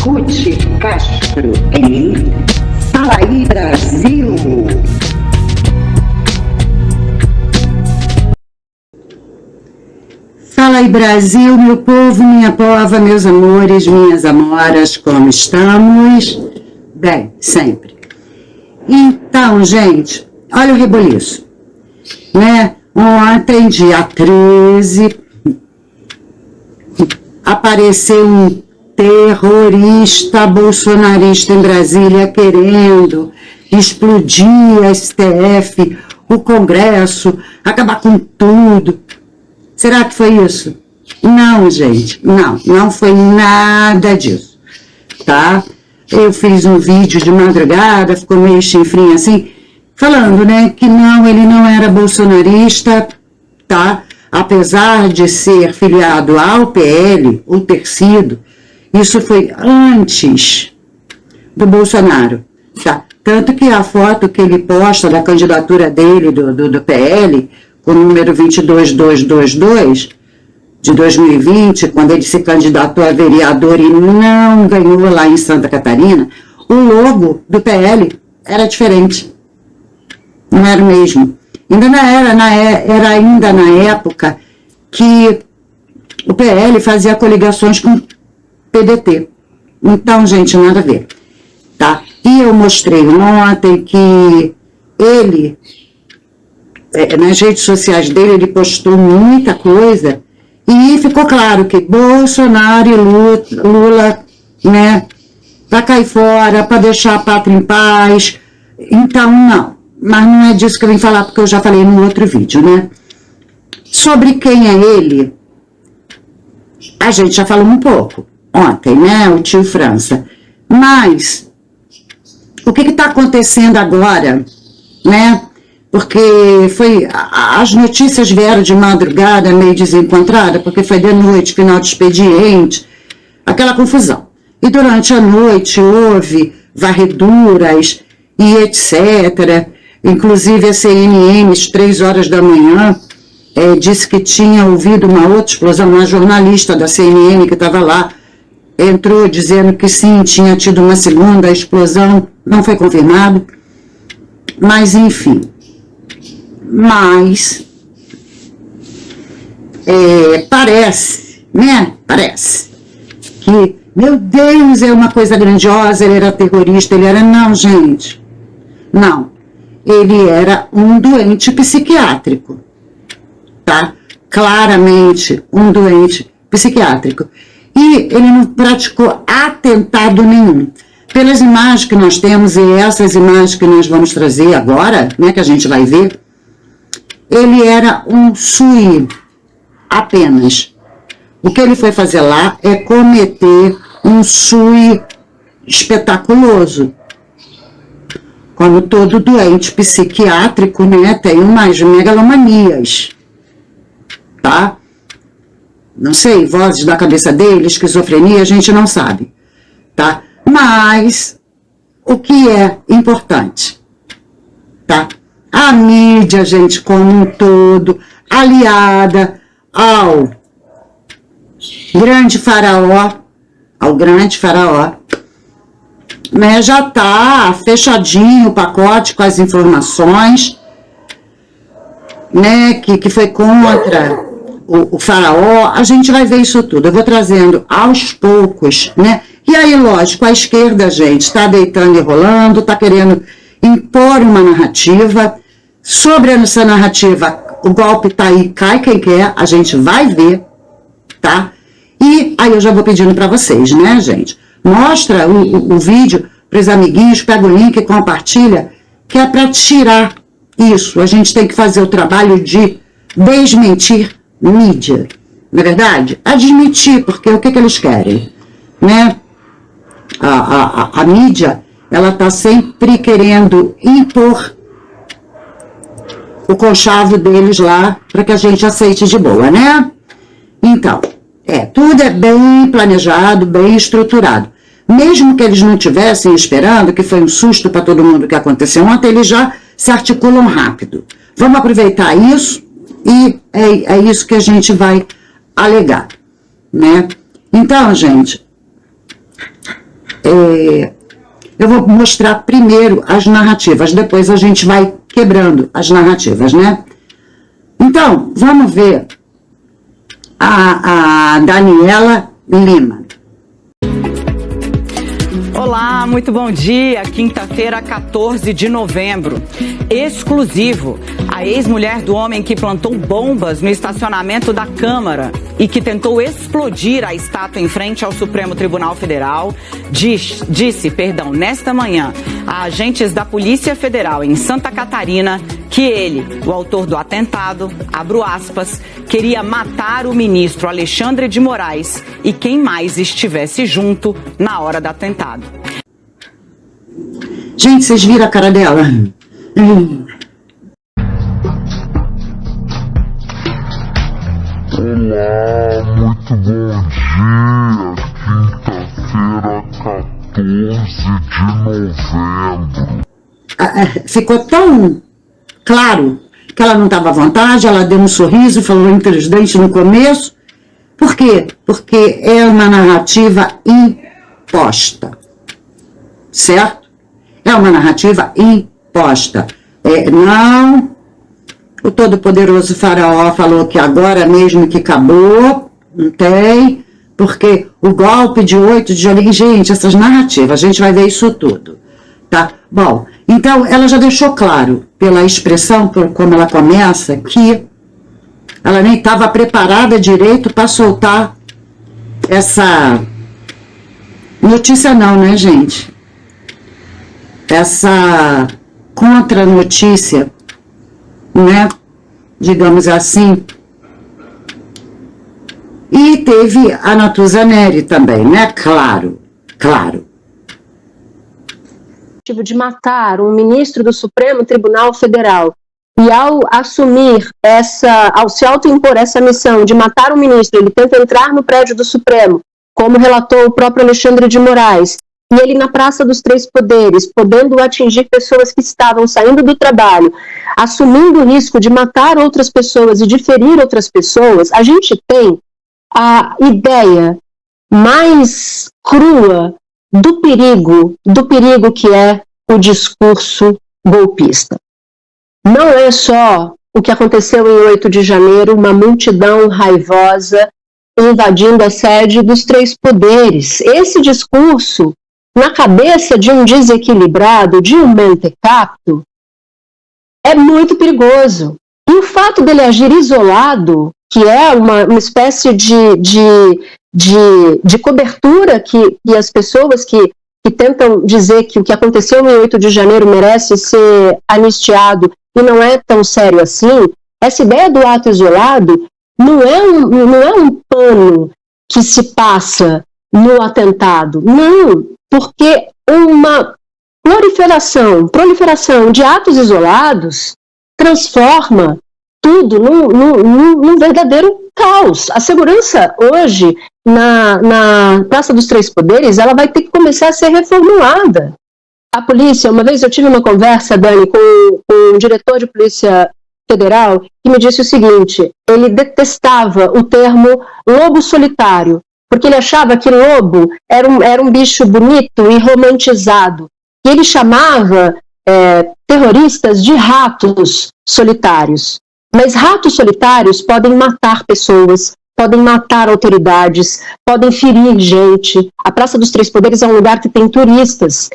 Ruth Castro em Fala aí Brasil. Fala aí Brasil, meu povo, minha pova, meus amores, minhas amoras, como estamos? Bem, sempre. Então, gente, olha o reboliço, né? Ontem, dia 13, apareceu um terrorista bolsonarista em Brasília querendo explodir a STF, o Congresso, acabar com tudo. Será que foi isso? Não, gente, não foi nada disso, tá? Eu fiz um vídeo de madrugada, ficou meio chifrinho assim, falando, né, que não, ele não era bolsonarista, tá? Apesar de ser filiado ao PL, ou ter sido, isso foi antes do Bolsonaro, tá? Tanto que a foto que ele posta da candidatura dele, do PL, com o número 22222, de 2020, quando ele se candidatou a vereador e não ganhou lá em Santa Catarina, o logo do PL era diferente. Não era o mesmo. Era ainda na época que o PL fazia coligações com o PDT. Então, gente, nada a ver. Tá? E eu mostrei ontem que ele, nas redes sociais dele, ele postou muita coisa e ficou claro que Bolsonaro e Lula, né, para cair fora, para deixar a pátria em paz. Então, não. Mas não é disso que eu vim falar, porque eu já falei no outro vídeo, né? Sobre quem é ele, a gente já falou um pouco ontem, né? O tio França. Mas, o que está acontecendo agora, né? Porque as notícias vieram de madrugada, meio desencontrada, porque foi de noite, final de expediente, aquela confusão. E durante a noite houve varreduras e etc. Inclusive a CNN, às 3 horas da manhã, disse que tinha ouvido uma outra explosão. Uma jornalista da CNN que estava lá entrou dizendo que sim, tinha tido uma segunda explosão, não foi confirmado. Mas, enfim. Mas, parece, né? Parece que, meu Deus, é uma coisa grandiosa, ele era terrorista, ele era... Não, gente, não. Ele era um doente psiquiátrico, tá? Claramente um doente psiquiátrico. E ele não praticou atentado nenhum. Pelas imagens que nós temos, e essas imagens que nós vamos trazer agora, né, que a gente vai ver, ele era um SUI apenas. O que ele foi fazer lá é cometer um SUI espetaculoso. Como todo doente psiquiátrico, né, tem umas megalomanias, tá? Não sei, vozes da cabeça dele, esquizofrenia, a gente não sabe, tá? Mas, o que é importante, tá? A mídia, gente, como um todo, aliada ao grande faraó, né, já está fechadinho o pacote com as informações, né, que foi contra o faraó. A gente vai ver isso tudo, eu vou trazendo aos poucos, né, e aí, lógico, a esquerda, gente, está deitando e rolando, está querendo impor uma narrativa. Sobre essa narrativa, o golpe tá aí, cai quem quer, a gente vai ver, tá? E aí eu já vou pedindo para vocês, né, gente? Mostra o vídeo para os amiguinhos, pega o link e compartilha, que é para tirar isso. A gente tem que fazer o trabalho de desmentir mídia, não é verdade? A desmentir, porque o que eles querem, né? A mídia, ela tá sempre querendo impor o conchavo deles lá, para que a gente aceite de boa, né? Então, tudo é bem planejado, bem estruturado. Mesmo que eles não tivessem esperando, que foi um susto para todo mundo que aconteceu ontem, eles já se articulam rápido. Vamos aproveitar isso, e é isso que a gente vai alegar, né? Então, gente, eu vou mostrar primeiro as narrativas, depois a gente vai quebrando as narrativas, né? Então, vamos ver a Daniela Lima. Olá, muito bom dia. Quinta-feira, 14 de novembro. Exclusivo. A ex-mulher do homem que plantou bombas no estacionamento da Câmara e que tentou explodir a estátua em frente ao Supremo Tribunal Federal disse, nesta manhã, a agentes da Polícia Federal em Santa Catarina que ele, o autor do atentado, abro aspas, queria matar o ministro Alexandre de Moraes e quem mais estivesse junto na hora do atentado. Gente, vocês viram a cara dela? Olá, muito bom dia. Quinta-feira, 14 de novembro. Ficou tão claro que ela não estava à vontade, ela deu um sorriso, falou entre os dentes no começo. Por quê? Porque é uma narrativa imposta, certo? É uma narrativa imposta. Não, o todo-poderoso faraó falou que agora mesmo que acabou, não tem, porque o golpe de 8 de janeiro, gente, essas narrativas, a gente vai ver isso tudo, tá? Bom, então ela já deixou claro, pela expressão, por como ela começa, que ela nem estava preparada direito para soltar essa notícia não, né, gente? Essa contra-notícia, né? Digamos assim. E teve a Natuza Neri também, né? Claro. De matar um ministro do Supremo Tribunal Federal e ao ao se autoimpor essa missão de matar o ministro, ele tenta entrar no prédio do Supremo, como relatou o próprio Alexandre de Moraes, e ele na Praça dos Três Poderes, podendo atingir pessoas que estavam saindo do trabalho, assumindo o risco de matar outras pessoas e de ferir outras pessoas, a gente tem a ideia mais crua do perigo que é o discurso golpista. Não é só o que aconteceu em 8 de janeiro, uma multidão raivosa invadindo a sede dos Três Poderes. Esse discurso, na cabeça de um desequilibrado, de um mentecapto, é muito perigoso. E o fato dele agir isolado, que é uma espécie de cobertura que as pessoas que tentam dizer que o que aconteceu em 8 de janeiro merece ser anistiado e não é tão sério assim, essa ideia do ato isolado não é um pano que se passa no atentado. Não, porque uma proliferação de atos isolados transforma tudo num verdadeiro caos. A segurança hoje na Praça dos Três Poderes, ela vai ter que começar a ser reformulada. A polícia, uma vez eu tive uma conversa, Dani, com o diretor de Polícia Federal, que me disse o seguinte: ele detestava o termo lobo solitário, porque ele achava que lobo era um bicho bonito e romantizado. E ele chamava terroristas de ratos solitários. Mas ratos solitários podem matar pessoas, podem matar autoridades, podem ferir gente. A Praça dos Três Poderes é um lugar que tem turistas.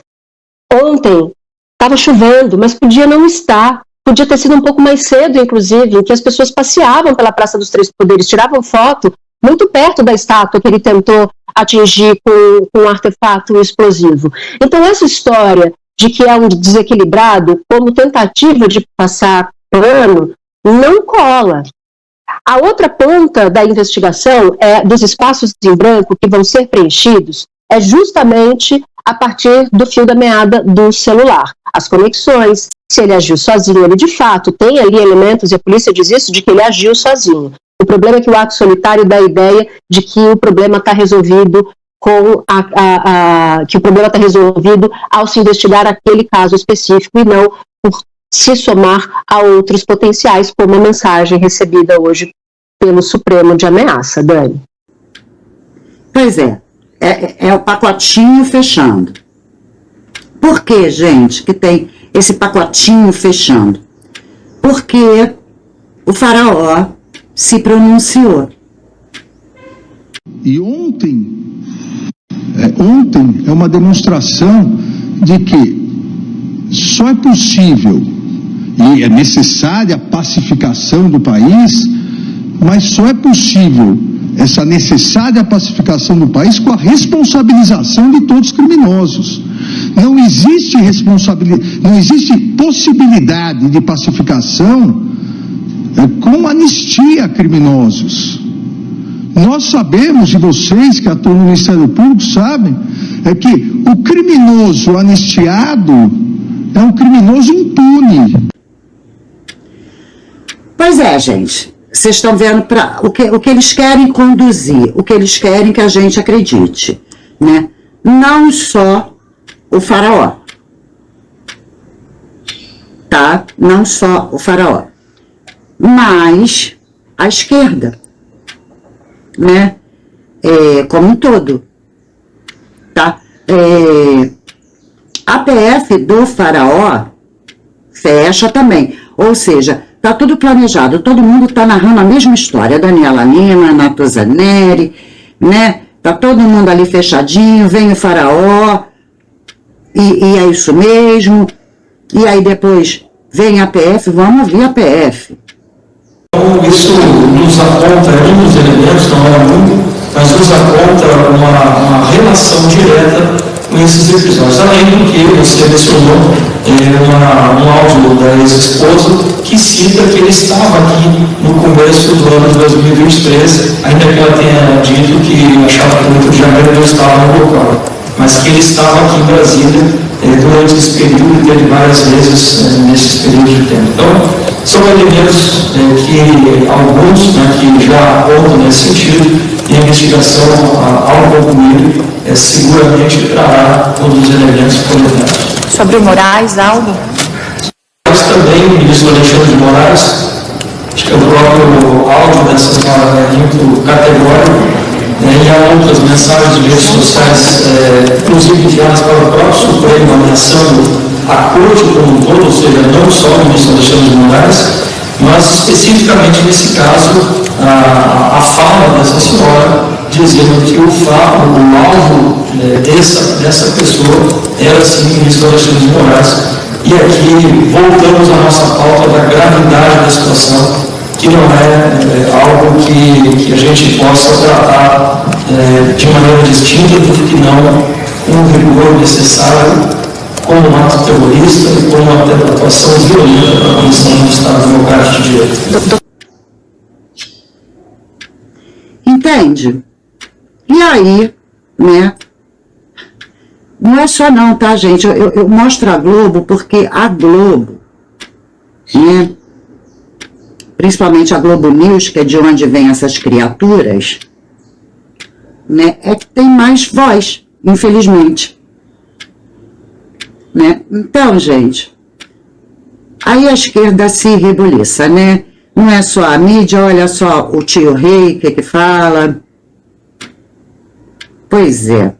Ontem estava chovendo, mas podia não estar. Podia ter sido um pouco mais cedo, inclusive, em que as pessoas passeavam pela Praça dos Três Poderes, tiravam foto muito perto da estátua que ele tentou atingir com um artefato explosivo. Então, essa história de que é um desequilibrado, como tentativa de passar pano, não cola. A outra ponta da investigação dos espaços em branco que vão ser preenchidos é justamente a partir do fio da meada do celular. As conexões, se ele agiu sozinho, ele de fato tem ali elementos, e a polícia diz isso, de que ele agiu sozinho. O problema é que o ato solitário dá a ideia de que o problema está resolvido que o problema está resolvido ao se investigar aquele caso específico e não por se somar a outros potenciais, como a mensagem recebida hoje pelo Supremo de ameaça, Dani. Pois é. é o pacotinho fechando. Por que, gente, que tem esse pacotinho fechando? Porque o faraó se pronunciou. E ontem é uma demonstração de que só é possível e é necessária a pacificação do país, mas só é possível essa necessária pacificação do país com a responsabilização de todos os criminosos. Não existe possibilidade de pacificação com anistia a criminosos. Nós sabemos, e vocês que atuam no Ministério Público sabem, que o criminoso anistiado é um criminoso impune. Pois é, gente. Vocês estão vendo o que eles querem conduzir, o que eles querem que a gente acredite, né? Não só o faraó, tá? Não só o faraó, mas a esquerda, né? Como um todo, tá? A PF do faraó fecha também, ou seja, tá tudo planejado, todo mundo tá narrando a mesma história, Daniela Lima, Natuza Neri, né? Tá todo mundo ali fechadinho, vem o faraó, e é isso mesmo, e aí depois vem a PF, vamos ouvir a PF. Então, isso nos aponta, um dos elementos, não é muito, mas nos aponta uma relação direta com esses episódios. Além do que você mencionou um áudio da ex-esposa que cita que ele estava aqui no começo do ano de 2023, ainda que ela tenha dito que achava que no Rio de Janeiro não estava no local, mas que ele estava aqui em Brasília durante esse período e teve várias vezes nesses períodos de tempo. Então, são elementos que alguns que já apontam nesse sentido, e a investigação, ao concluir, seguramente trará todos os elementos coletados. Sobre o Moraes, algo? Mas também o ministro Alexandre de Moraes, acho que o próprio áudio dessa fala é muito categórico, e há outras mensagens de redes sociais, inclusive enviadas para o próprio Supremo, ameaçando a corte como um todo, ou seja, não só o ministro Alexandre de Moraes, mas especificamente nesse caso, a fala dessa senhora, dizendo que o alvo dessa pessoa era sim o ministro Alexandre de Moraes. E aqui voltamos à nossa pauta da gravidade da situação, que não é algo que a gente possa tratar de maneira distinta, do que não com o rigor necessário, como um ato terrorista e como uma atuação violenta da condição do Estado Democrático de Direito. Entende? E aí, né? Não é só não, tá, gente? Eu mostro a Globo porque a Globo, né? Principalmente a Globo News, que é de onde vêm essas criaturas, né? É que tem mais voz, infelizmente. Né? Então, gente, aí a esquerda se rebuliça, né? Não é só a mídia, olha só o tio Rei, que fala. Pois é.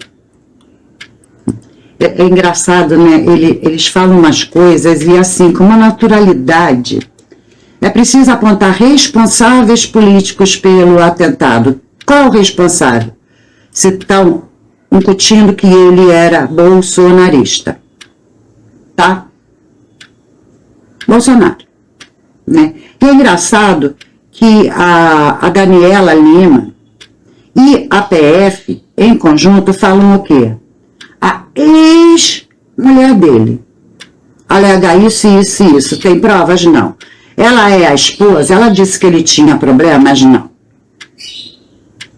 É engraçado, né? Eles falam umas coisas e assim, com uma naturalidade. É preciso apontar responsáveis políticos pelo atentado. Qual o responsável? Se estão incutindo que ele era bolsonarista. Tá? Bolsonaro, né? E é engraçado que a Daniela Lima e a PF, em conjunto, falam o quê? A ex-mulher dele alega isso, isso e isso. Tem provas? Não. Ela é a esposa, ela disse que ele tinha problemas? Não.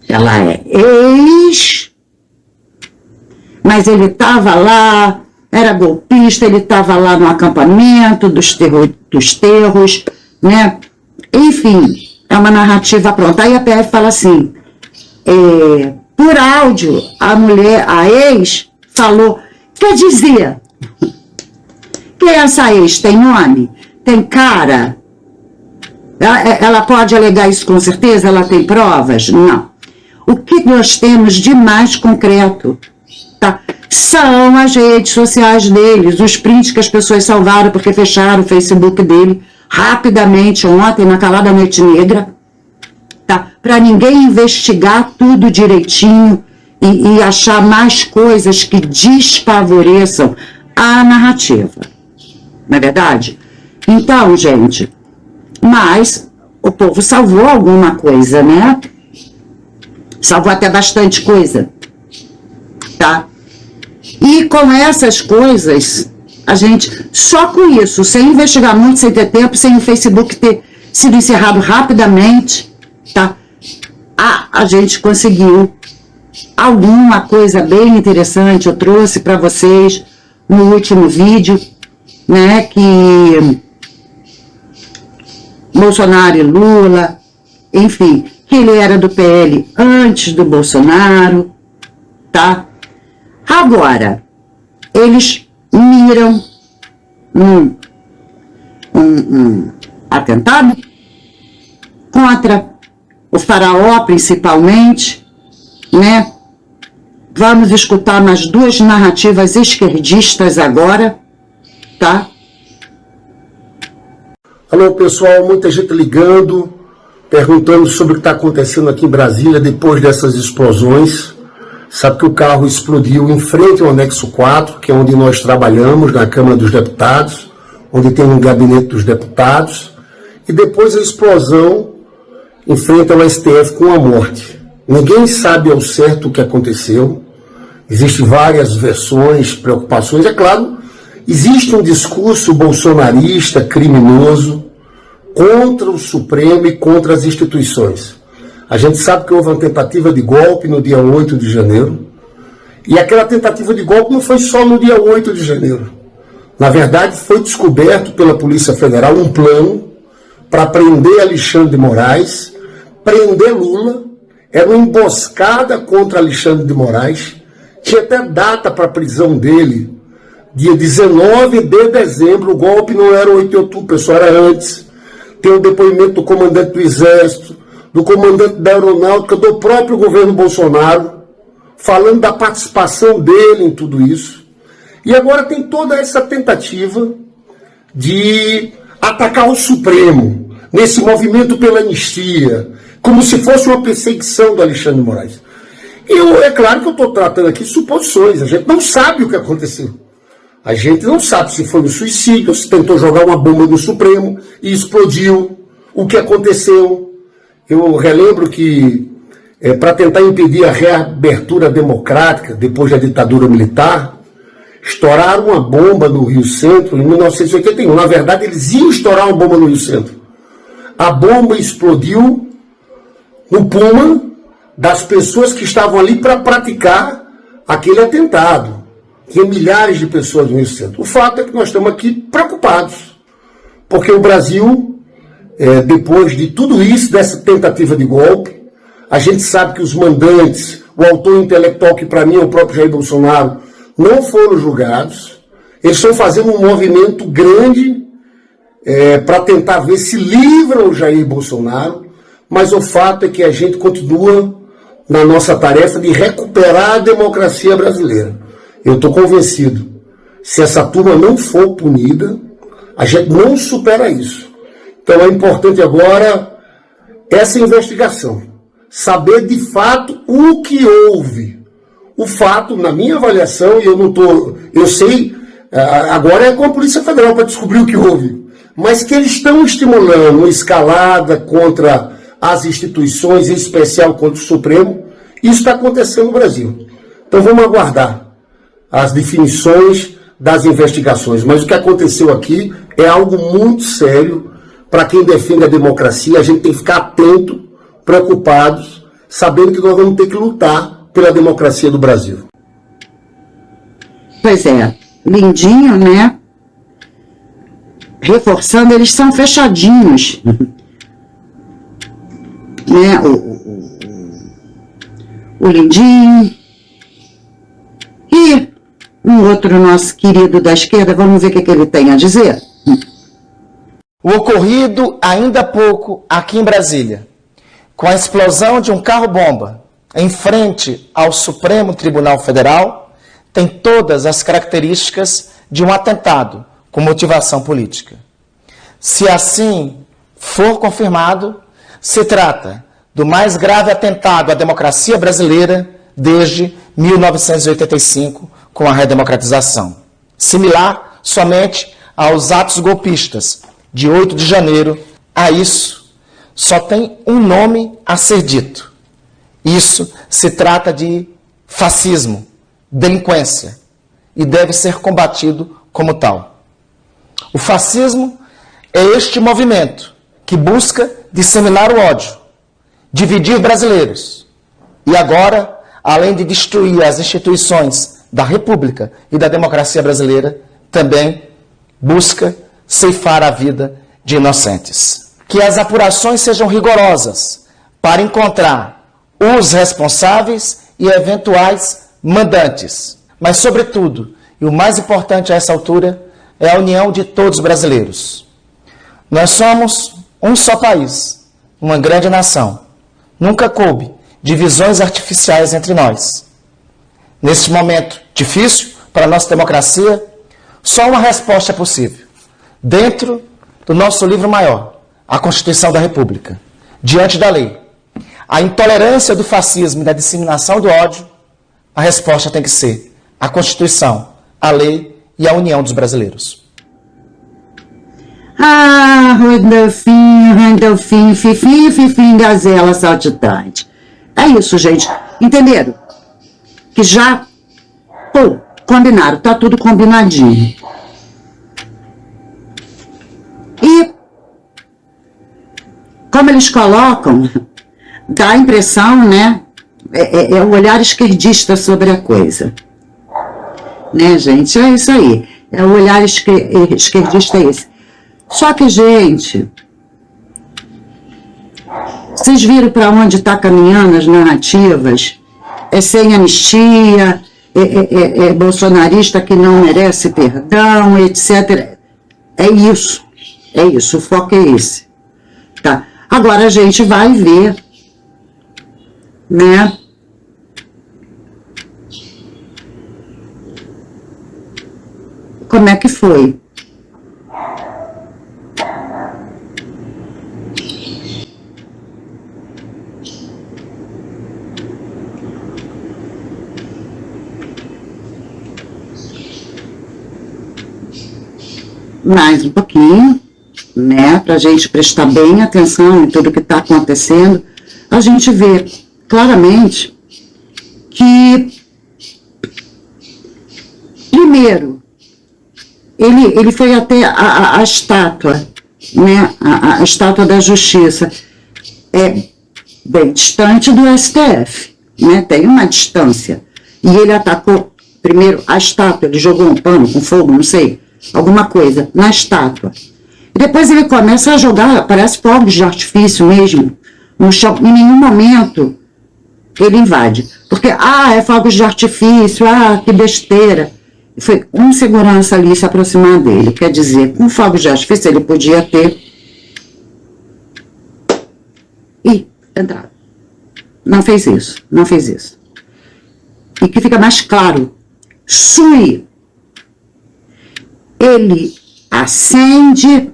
Ela é ex, mas ele estava lá, era golpista, ele estava lá no acampamento dos terros, né? Enfim, é uma narrativa pronta. Aí a PF fala assim, por áudio, a ex, falou, quer dizer, que essa ex tem nome, tem cara, ela pode alegar isso com certeza, ela tem provas? Não. O que nós temos de mais concreto, tá? São as redes sociais deles, os prints que as pessoas salvaram porque fecharam o Facebook dele rapidamente ontem, na calada noite negra, tá? Para ninguém investigar tudo direitinho e achar mais coisas que desfavoreçam a narrativa. Não é verdade? Então, gente, mas o povo salvou alguma coisa, né? Salvou até bastante coisa, tá? E com essas coisas, a gente, só com isso, sem investigar muito, sem ter tempo, sem o Facebook ter sido encerrado rapidamente, tá? A gente conseguiu alguma coisa bem interessante. Eu trouxe para vocês no último vídeo, né, que Bolsonaro e Lula, enfim, que ele era do PL antes do Bolsonaro, tá? Agora, eles miram um atentado contra o faraó, principalmente, né? Vamos escutar mais duas narrativas esquerdistas agora, tá? Alô, pessoal, muita gente ligando, perguntando sobre o que está acontecendo aqui em Brasília depois dessas explosões. Sabe que o carro explodiu em frente ao anexo 4, que é onde nós trabalhamos, na Câmara dos Deputados, onde tem um gabinete dos deputados, e depois a explosão em frente ao STF com a morte. Ninguém sabe ao certo o que aconteceu, existem várias versões, preocupações, é claro, existe um discurso bolsonarista, criminoso, contra o Supremo e contra as instituições. A gente sabe que houve uma tentativa de golpe no dia 8 de janeiro, e aquela tentativa de golpe não foi só no dia 8 de janeiro. Na verdade, foi descoberto pela Polícia Federal um plano para prender Alexandre de Moraes, prender Lula, era uma emboscada contra Alexandre de Moraes, tinha até data para a prisão dele, dia 19 de dezembro, o golpe não era 8 de outubro, pessoal, era antes. Tem o depoimento do comandante do Exército, do comandante da Aeronáutica, do próprio governo Bolsonaro, falando da participação dele em tudo isso. E agora tem toda essa tentativa de atacar o Supremo, nesse movimento pela anistia, como se fosse uma perseguição do Alexandre de Moraes. É claro que eu estou tratando aqui suposições, a gente não sabe o que aconteceu. A gente não sabe se foi um suicídio, se tentou jogar uma bomba no Supremo e explodiu, o que aconteceu. Eu relembro que, para tentar impedir a reabertura democrática depois da ditadura militar, estouraram uma bomba no Rio Centro em 1981. Na verdade, eles iam estourar uma bomba no Rio Centro. A bomba explodiu no pulmão das pessoas que estavam ali para praticar aquele atentado. Tinha milhares de pessoas no Rio Centro. O fato é que nós estamos aqui preocupados, porque o Brasil, depois de tudo isso, dessa tentativa de golpe, a gente sabe que os mandantes, o autor intelectual, que para mim é o próprio Jair Bolsonaro, não foram julgados. Eles estão fazendo um movimento grande para tentar ver se livram o Jair Bolsonaro, mas o fato é que a gente continua na nossa tarefa de recuperar a democracia brasileira. Eu estou convencido, se essa turma não for punida, a gente não supera isso. Então é importante agora essa investigação, saber de fato o que houve. O fato, na minha avaliação, e eu sei, agora é com a Polícia Federal para descobrir o que houve, mas que eles estão estimulando uma escalada contra as instituições, em especial contra o Supremo. Isso está acontecendo no Brasil. Então vamos aguardar as definições das investigações. Mas o que aconteceu aqui é algo muito sério. Para quem defende a democracia, a gente tem que ficar atento, preocupados, sabendo que nós vamos ter que lutar pela democracia do Brasil. Pois é, lindinho, né? Reforçando, eles são fechadinhos. Né? O lindinho. E um outro nosso querido da esquerda, vamos ver o que ele tem a dizer. O ocorrido ainda há pouco aqui em Brasília, com a explosão de um carro-bomba, em frente ao Supremo Tribunal Federal tem todas as características de um atentado com motivação política. Se assim for confirmado, se trata do mais grave atentado à democracia brasileira desde 1985, com a redemocratização. Similar somente aos atos golpistas de 8 de janeiro, a isso só tem um nome a ser dito. Isso se trata de fascismo, delinquência, e deve ser combatido como tal. O fascismo é este movimento que busca disseminar o ódio, dividir brasileiros e agora, além de destruir as instituições da República e da democracia brasileira, também busca ceifar a vida de inocentes. Que as apurações sejam rigorosas para encontrar os responsáveis e eventuais mandantes. Mas, sobretudo, e o mais importante a essa altura, é a união de todos os brasileiros. Nós somos um só país, uma grande nação. Nunca coube divisões artificiais entre nós. Nesse momento difícil para a nossa democracia, só uma resposta é possível. Dentro do nosso livro maior, a Constituição da República, diante da lei, a intolerância do fascismo e da disseminação do ódio, a resposta tem que ser a Constituição, a lei e a união dos brasileiros. Ah, Randolfinho, fifinho, gazela saltitante. É isso, gente. Entenderam? Que já, combinaram, tá tudo combinadinho. E, como eles colocam, dá a impressão, né? É o olhar esquerdista sobre a coisa. Né, gente? É isso aí. É o olhar esquerdista esse. Só que, gente, vocês viram para onde está caminhando as narrativas? É sem anistia, é bolsonarista que não merece perdão, etc. É isso, o foco é esse. Tá? Agora a gente vai ver, né? Como é que foi? Mais um pouquinho, né, para a gente prestar bem atenção em tudo que está acontecendo, a gente vê claramente que, primeiro, ele foi até a estátua, né, a estátua da justiça, é bem distante do STF, né, tem uma distância, e ele atacou, primeiro, a estátua, ele jogou um pano com fogo, não sei, alguma coisa, na estátua. E depois ele começa a jogar, parece fogos de artifício mesmo, no chão. Em nenhum momento ele invade. Porque, é fogos de artifício, que besteira. E foi um segurança ali se aproximar dele. Quer dizer, com fogos de artifício ele podia ter entrado. Não fez isso. E que fica mais claro, Sui, ele acende,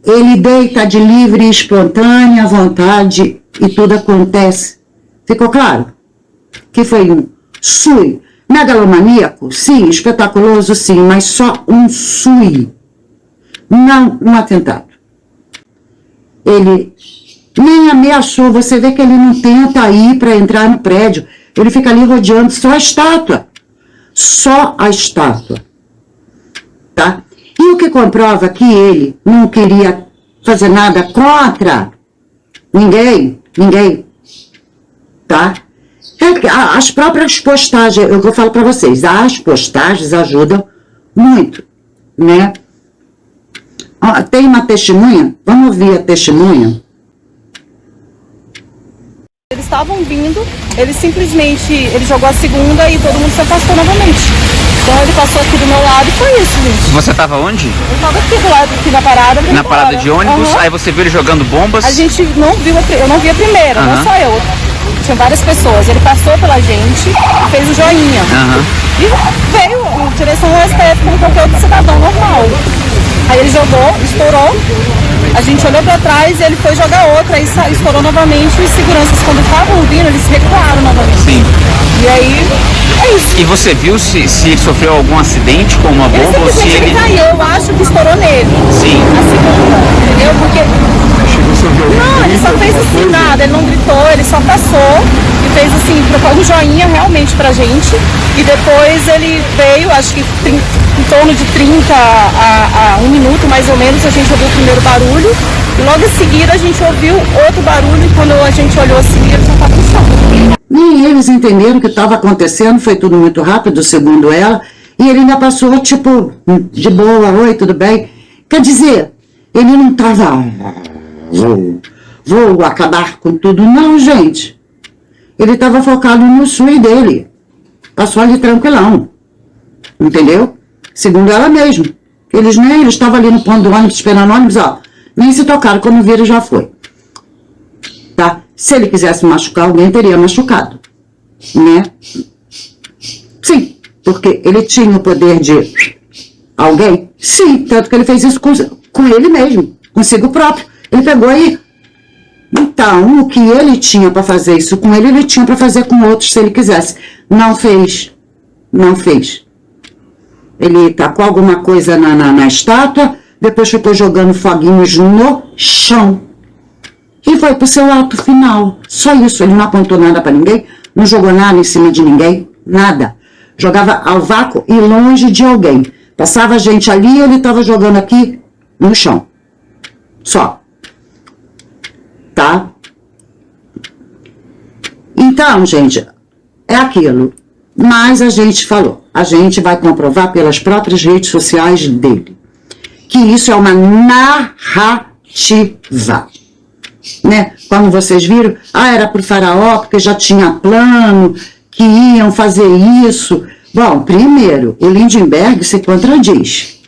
ele deita de livre e espontânea vontade e tudo acontece. Ficou claro? Que foi um Sui. Megalomaníaco? Sim. Espetaculoso? Sim. Mas só um Sui. Não um atentado. Ele nem ameaçou. Você vê que ele não tenta ir para entrar no prédio. Ele fica ali rodeando só a estátua. Só a estátua, tá? E o que comprova que ele não queria fazer nada contra ninguém, tá? As próprias postagens, eu vou falar para vocês, as postagens ajudam muito, né? Tem uma testemunha, vamos ouvir a testemunha. Eles estavam vindo, ele jogou a segunda e todo mundo se afastou novamente. Então ele passou aqui do meu lado e foi isso, gente. Você tava onde? Eu tava aqui do lado, aqui na parada. Na parada de ônibus, aí você viu ele jogando bombas? A gente não viu, eu não vi a primeira, não só eu. Tinha várias pessoas. Ele passou pela gente e fez o joinha. E veio em direção ao STF como qualquer outro cidadão normal. Aí ele jogou, estourou. A gente olhou pra trás e ele foi jogar outra, aí estourou novamente. E os seguranças, quando estavam vindo, eles recuaram novamente. Sim. E aí, é isso. E você viu se ele sofreu algum acidente com uma bomba ou se ele... caiu, eu acho que estourou nele. Sim. A segunda, entendeu? Porque... Não, ele só fez assim, nada, ele não gritou, ele só passou e fez assim, um joinha realmente pra gente. E depois ele veio, acho que em torno de 30 a 1 minuto mais ou menos, a gente ouviu o primeiro barulho. E logo em seguida a gente ouviu outro barulho e quando a gente olhou assim, ele já estava no chão. Nem eles entenderam o que estava acontecendo, foi tudo muito rápido, segundo ela. E ele ainda passou, tipo, de boa, oi, tudo bem? Quer dizer, ele não estava... Vou acabar com tudo. Não, gente. Ele estava focado no sonho dele. Passou ali tranquilão. Entendeu? Segundo ela mesma. Eles estavam ali no ponto do ônibus, esperando o ônibus, ó. Nem se tocaram. Quando viram, já foi. Tá? Se ele quisesse machucar, alguém teria machucado. Né? Sim. Porque ele tinha o poder de... Alguém? Sim. Tanto que ele fez isso com ele mesmo. Consigo próprio. Ele pegou aí. Então, o que ele tinha para fazer isso com ele tinha para fazer com outros se ele quisesse. Não fez. Não fez. Ele tacou alguma coisa na estátua, depois ficou jogando foguinhos no chão. E foi pro seu ato final. Só isso. Ele não apontou nada para ninguém, não jogou nada em cima de ninguém, nada. Jogava ao vácuo e longe de alguém. Passava gente ali e ele estava jogando aqui no chão. Só. Tá? Então, gente, é aquilo. Mas a gente falou, a gente vai comprovar pelas próprias redes sociais dele, que isso é uma narrativa. Né? Como vocês viram, era pro faraó, porque já tinha plano, que iam fazer isso. Bom, primeiro, o Lindenberg se contradiz,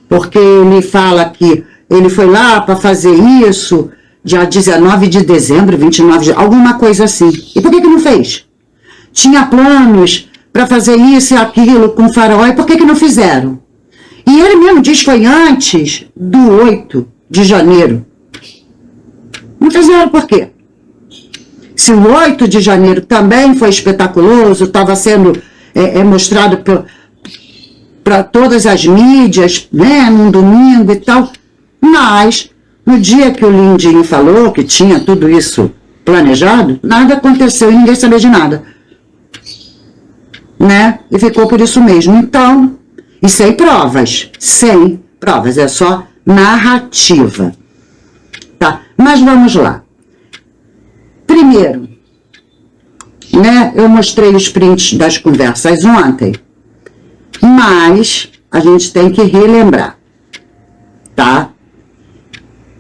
porque ele fala que ele foi lá para fazer isso dia 19 de dezembro, 29 de... alguma coisa assim. E por que não fez? Tinha planos para fazer isso e aquilo com o faraó, e por que não fizeram? E ele mesmo diz que foi antes do 8 de janeiro. Não fizeram por quê? Se o 8 de janeiro também foi espetaculoso, estava sendo mostrado para todas as mídias, né, num domingo e tal, mas no dia que o Lindinho falou que tinha tudo isso planejado, nada aconteceu e ninguém sabia de nada. Né? E ficou por isso mesmo. Então, e sem provas, é só narrativa. Tá? Mas vamos lá. Primeiro, né, eu mostrei os prints das conversas ontem, mas a gente tem que relembrar, tá?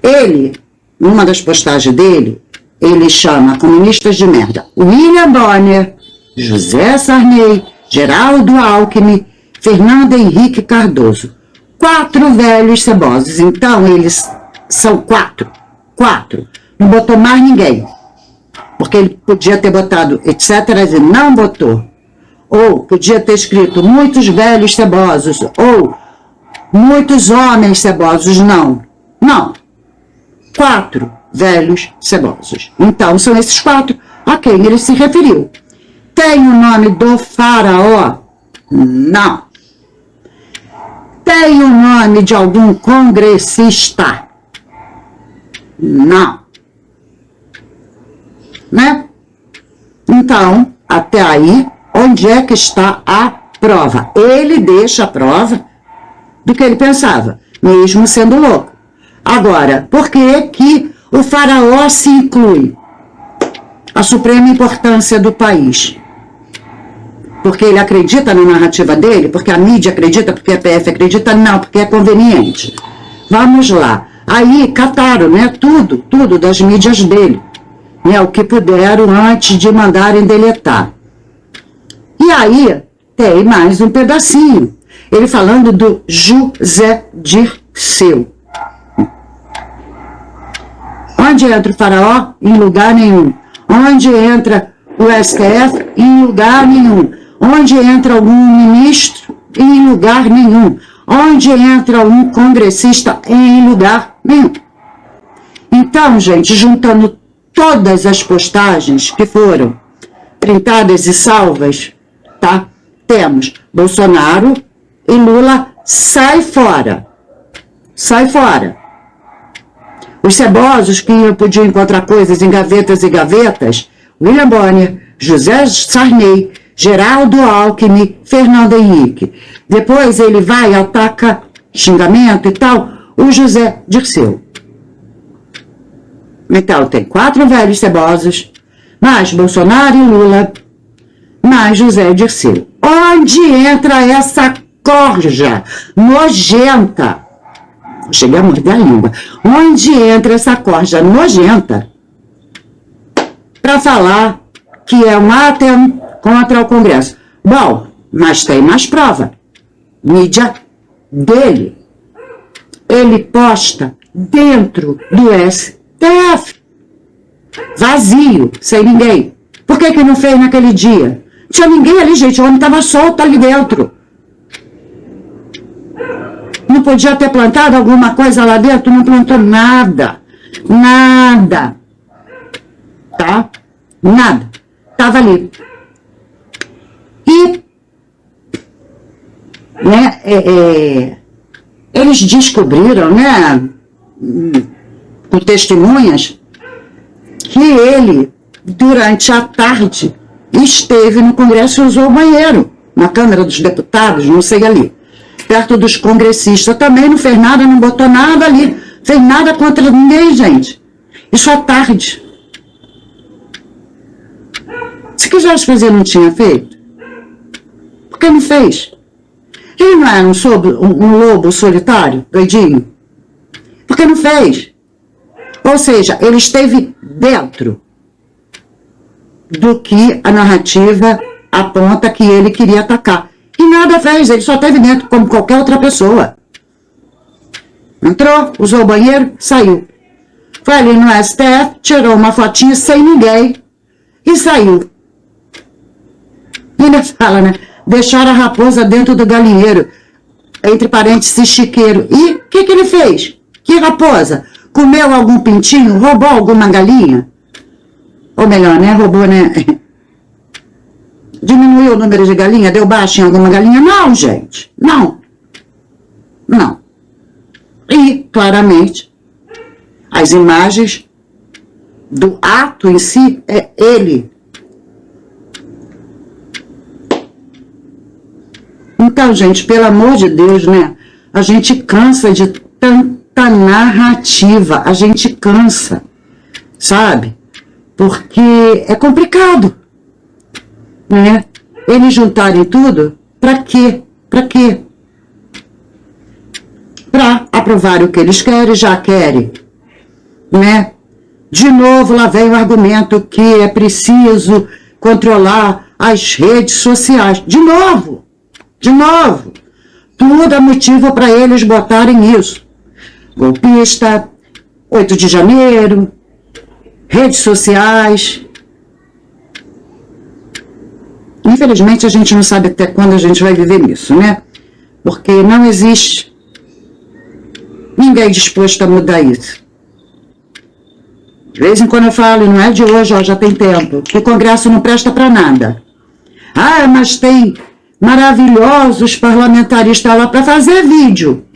Ele, numa das postagens dele, ele chama comunistas de merda William Bonner, José Sarney, Geraldo Alckmin, Fernando Henrique Cardoso. 4 velhos cebosos. Então, eles são 4. Não botou mais ninguém. Porque ele podia ter botado etc. e não botou. Ou podia ter escrito muitos velhos cebosos. Ou muitos homens cebosos. Não. 4 velhos cebosos. Então, são esses 4 a quem ele se referiu. Tem o nome do faraó? Não. Tem o nome de algum congressista? Não. Né? Então, até aí, onde é que está a prova? Ele deixa a prova do que ele pensava, mesmo sendo louco. Agora, por que que o faraó se inclui? A suprema importância do país. Porque ele acredita na narrativa dele? Porque a mídia acredita? Porque a PF acredita? Não, porque é conveniente. Vamos lá. Aí cataram, né, tudo das mídias dele. Né, o que puderam antes de mandarem deletar. E aí tem mais um pedacinho. Ele falando do José Dirceu. Onde entra o faraó? Em lugar nenhum. Onde entra o STF? Em lugar nenhum. Onde entra algum ministro? Em lugar nenhum. Onde entra um congressista? Em lugar nenhum. Então, gente, juntando todas as postagens que foram printadas e salvas, tá? Temos Bolsonaro e Lula, sai fora. Sai fora. Os cebosos que podiam encontrar coisas em gavetas e gavetas, William Bonner, José Sarney, Geraldo Alckmin, Fernando Henrique. Depois ele vai, ataca xingamento e tal, o José Dirceu. Então tem 4 velhos cebosos, mais Bolsonaro e Lula, mais José Dirceu. Onde entra essa corja nojenta? Cheguei a morder a língua. Onde entra essa corja nojenta para falar que é um atentado contra o Congresso? Bom, mas tem mais prova. Mídia dele. Ele posta dentro do STF. Vazio, sem ninguém. Por que não fez naquele dia? Não tinha ninguém ali, gente. O homem estava solto ali dentro. Não podia ter plantado alguma coisa lá dentro? Não plantou nada. Nada. Tá? Nada. Estava ali. E né, eles descobriram, né, com testemunhas, que ele, durante a tarde, esteve no Congresso e usou o banheiro, na Câmara dos Deputados, não sei ali, perto dos congressistas. Também não fez nada, não botou nada ali, fez nada contra ninguém, gente. Isso à tarde. Se quisesse fazer, não tinha feito. Por que não fez? Ele não era um lobo solitário, doidinho? Por que não fez? Ou seja, ele esteve dentro do que a narrativa aponta que ele queria atacar. E nada fez, ele só esteve dentro como qualquer outra pessoa. Entrou, usou o banheiro, saiu. Foi ali no STF, tirou uma fotinha sem ninguém e saiu. E ainda fala, né? Deixaram a raposa dentro do galinheiro, entre parênteses, chiqueiro. E o que ele fez? Que raposa? Comeu algum pintinho? Roubou alguma galinha? Ou melhor, né? Roubou, né? Diminuiu o número de galinha? Deu baixo em alguma galinha? Não, gente. Não. Não. E, claramente, as imagens do ato em si é ele. Então, gente, pelo amor de Deus, né? A gente cansa de tanta narrativa. A gente cansa, sabe? Porque é complicado, né? Eles juntarem tudo, pra quê? Pra quê? Pra aprovar o que eles querem, já querem, né? De novo, lá vem o argumento que é preciso controlar as redes sociais. De novo. De novo, tudo é motivo para eles botarem isso. Golpista, 8 de janeiro, redes sociais. Infelizmente, a gente não sabe até quando a gente vai viver nisso, né? Porque não existe ninguém disposto a mudar isso. De vez em quando eu falo, não é de hoje, ó, já tem tempo, que o Congresso não presta para nada. Ah, mas tem maravilhosos parlamentaristas lá para fazer vídeo,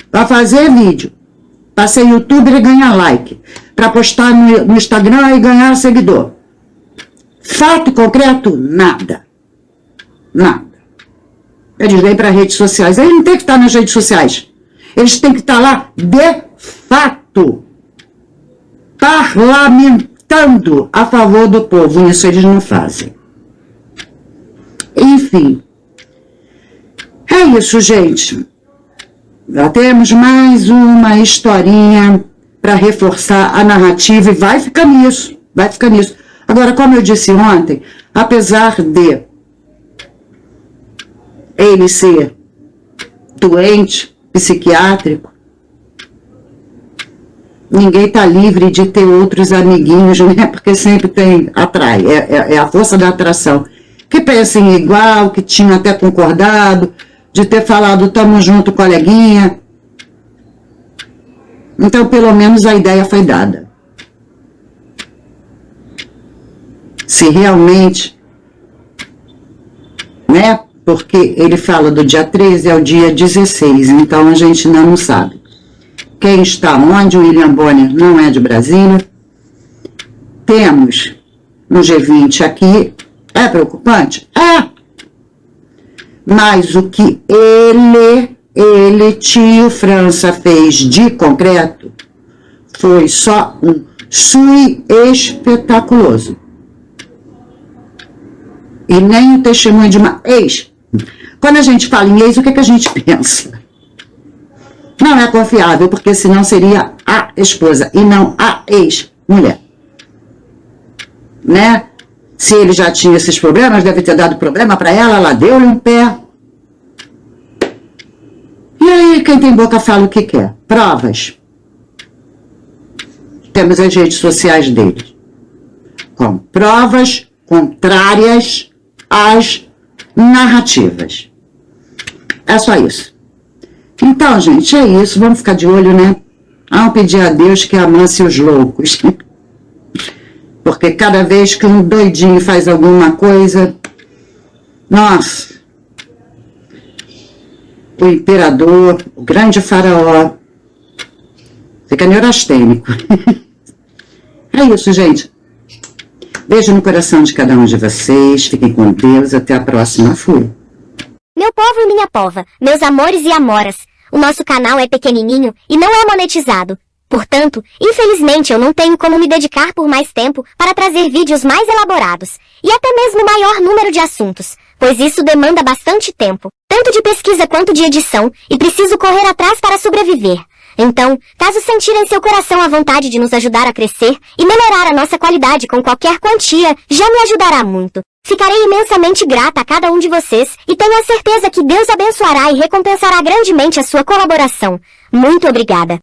para ser youtuber e ganhar like, para postar no Instagram e ganhar seguidor. Fato concreto, nada. Nada. Eles vêm para redes sociais, eles não têm que estar nas redes sociais, eles têm que estar lá de fato, parlamentando a favor do povo. Isso eles não fazem. Enfim. É isso, gente. Já temos mais uma historinha para reforçar a narrativa e vai ficar nisso, vai ficar nisso. Agora, como eu disse ontem, apesar de ele ser doente, psiquiátrico. Ninguém está livre de ter outros amiguinhos, né? Porque sempre atrai, é a força da atração. Que pensem igual, que tinham até concordado, de ter falado, tamo junto, coleguinha. Então, pelo menos a ideia foi dada. Se realmente, né? Porque ele fala do dia 13 ao dia 16, então a gente ainda não sabe. Quem está onde? O William Bonner não é de Brasília. Temos no G20 aqui. É preocupante? É. Mas o que tio França, fez de concreto foi só um sui espetaculoso. E nem o testemunho de uma ex. Quando a gente fala em ex, o que a gente pensa? Não é confiável, porque senão seria a esposa e não a ex-mulher. Né? Se ele já tinha esses problemas, deve ter dado problema para ela deu-lhe um pé. E aí, quem tem boca fala o que quer. Provas. Temos as redes sociais dele, com provas contrárias às narrativas. É só isso. Então, gente, é isso. Vamos ficar de olho, né? Vamos pedir a Deus que amance os loucos. Porque cada vez que um doidinho faz alguma coisa, nossa, o imperador, o grande faraó, fica neurastênico. É isso, gente. Beijo no coração de cada um de vocês. Fiquem com Deus. Até a próxima. Fui. Meu povo e minha pova, meus amores e amoras, o nosso canal é pequenininho e não é monetizado. Portanto, infelizmente eu não tenho como me dedicar por mais tempo para trazer vídeos mais elaborados, e até mesmo maior número de assuntos, pois isso demanda bastante tempo, tanto de pesquisa quanto de edição, e preciso correr atrás para sobreviver. Então, caso sentir em seu coração a vontade de nos ajudar a crescer e melhorar a nossa qualidade com qualquer quantia, já me ajudará muito. Ficarei imensamente grata a cada um de vocês e tenho a certeza que Deus abençoará e recompensará grandemente a sua colaboração. Muito obrigada.